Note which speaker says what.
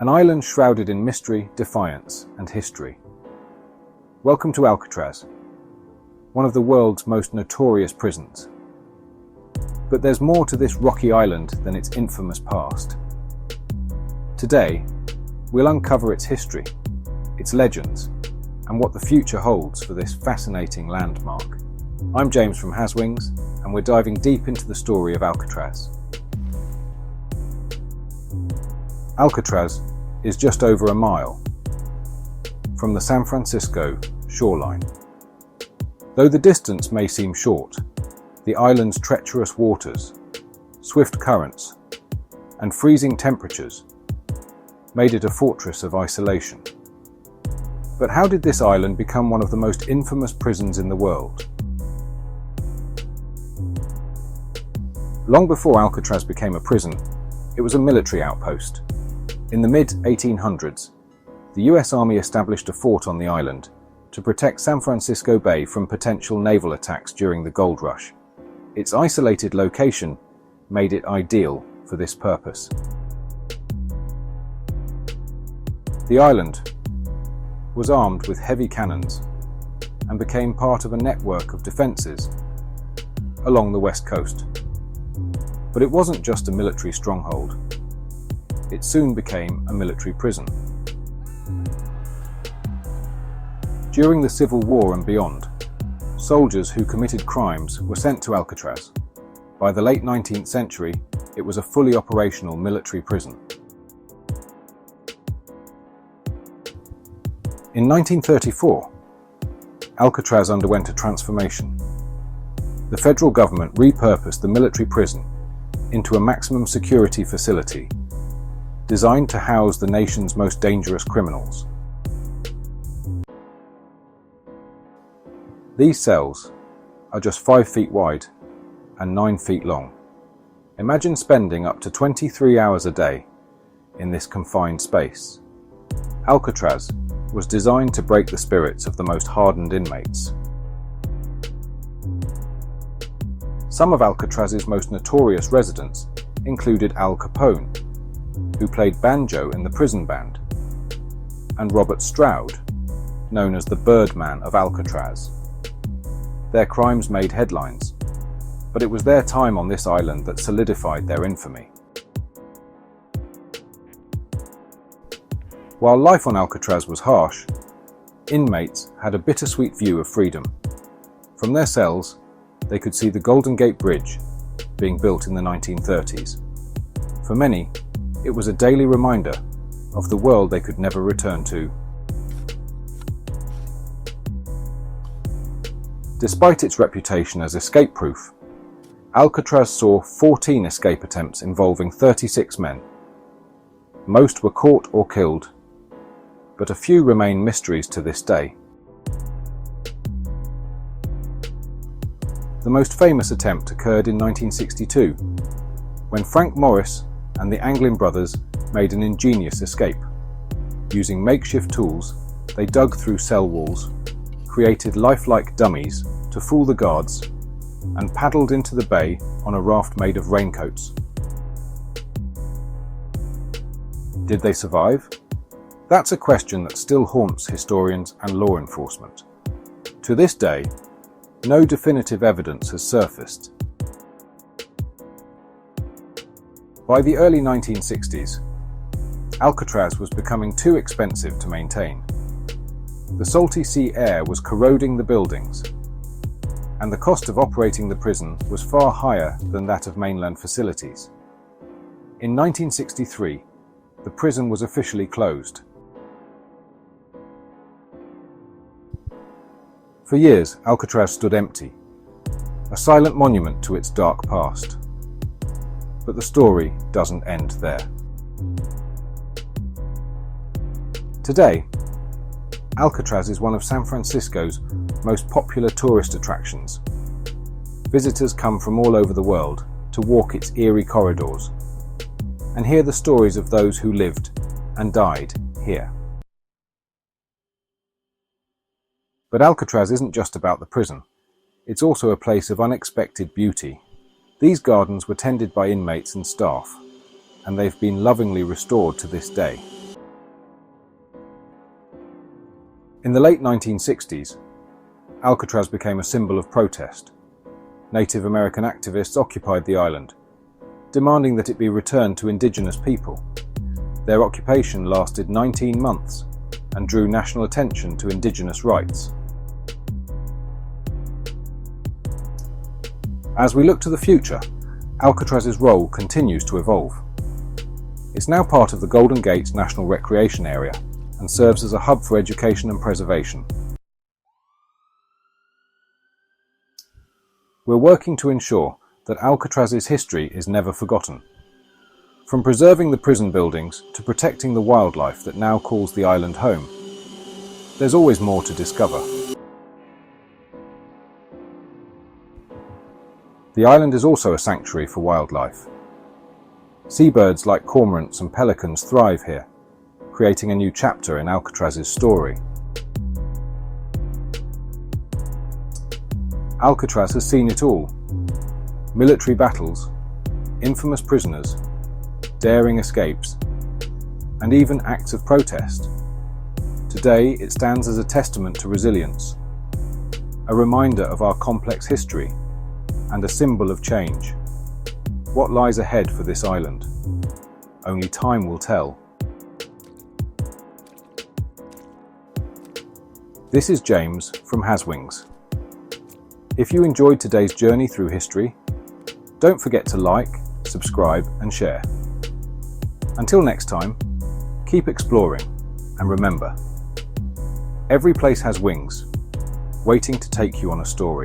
Speaker 1: An island shrouded in mystery, defiance, and history. Welcome to Alcatraz, one of the world's most notorious prisons. But there's more to this rocky island than its infamous past. Today, we'll uncover its history, its legends, and what the future holds for this fascinating landmark. I'm James from HasWings, and we're diving deep into the story of Alcatraz. Alcatraz is just over a mile from the San Francisco shoreline. Though the distance may seem short, the island's treacherous waters, swift currents, and freezing temperatures made it a fortress of isolation. But how did this island become one of the most infamous prisons in the world? Long before Alcatraz became a prison, it was a military outpost. In the mid-1800s, the US Army established a fort on the island to protect San Francisco Bay from potential naval attacks during the gold rush. Its isolated location made it ideal for this purpose. The island was armed with heavy cannons and became part of a network of defenses along the west coast. But it wasn't just a military stronghold. It soon became a military prison. During the Civil War and beyond, soldiers who committed crimes were sent to Alcatraz. By the late 19th century, it was a fully operational military prison. In 1934, Alcatraz underwent a transformation. The federal government repurposed the military prison into a maximum security facility designed to house the nation's most dangerous criminals. These cells are just 5 feet wide and 9 feet long. Imagine spending up to 23 hours a day in this confined space. Alcatraz was designed to break the spirits of the most hardened inmates. Some of Alcatraz's most notorious residents included Al Capone, who played banjo in the prison band, and Robert Stroud, known as the Birdman of Alcatraz. Their crimes made headlines, but it was their time on this island that solidified their infamy. While life on Alcatraz was harsh, inmates had a bittersweet view of freedom. From their cells, they could see the Golden Gate Bridge being built in the 1930s. For many, it was a daily reminder of the world they could never return to. Despite its reputation as escape-proof, Alcatraz saw 14 escape attempts involving 36 men. Most were caught or killed, but a few remain mysteries to this day. The most famous attempt occurred in 1962, when Frank Morris and the Anglin brothers made an ingenious escape. Using makeshift tools, they dug through cell walls, created lifelike dummies to fool the guards, and paddled into the bay on a raft made of raincoats. Did they survive? That's a question that still haunts historians and law enforcement. To this day, no definitive evidence has surfaced. By the early 1960s, Alcatraz was becoming too expensive to maintain. The salty sea air was corroding the buildings, and the cost of operating the prison was far higher than that of mainland facilities. In 1963, the prison was officially closed. For years, Alcatraz stood empty, a silent monument to its dark past. But the story doesn't end there. Today, Alcatraz is one of San Francisco's most popular tourist attractions. Visitors come from all over the world to walk its eerie corridors and hear the stories of those who lived and died here. But Alcatraz isn't just about the prison. It's also a place of unexpected beauty. These gardens were tended by inmates and staff, and they've been lovingly restored to this day. In the late 1960s, Alcatraz became a symbol of protest. Native American activists occupied the island, demanding that it be returned to indigenous people. Their occupation lasted 19 months and drew national attention to indigenous rights. As we look to the future, Alcatraz's role continues to evolve. It's now part of the Golden Gate National Recreation Area and serves as a hub for education and preservation. We're working to ensure that Alcatraz's history is never forgotten. From preserving the prison buildings to protecting the wildlife that now calls the island home, there's always more to discover. The island is also a sanctuary for wildlife. Seabirds like cormorants and pelicans thrive here, creating a new chapter in Alcatraz's story. Alcatraz has seen it all: military battles, infamous prisoners, daring escapes, and even acts of protest. Today, it stands as a testament to resilience, a reminder of our complex history, and a symbol of change. What lies ahead for this island? Only time will tell. This is James from HasWings. If you enjoyed today's journey through history, don't forget to like, subscribe, and share. Until next time, keep exploring, and remember, every place has wings, waiting to take you on a story.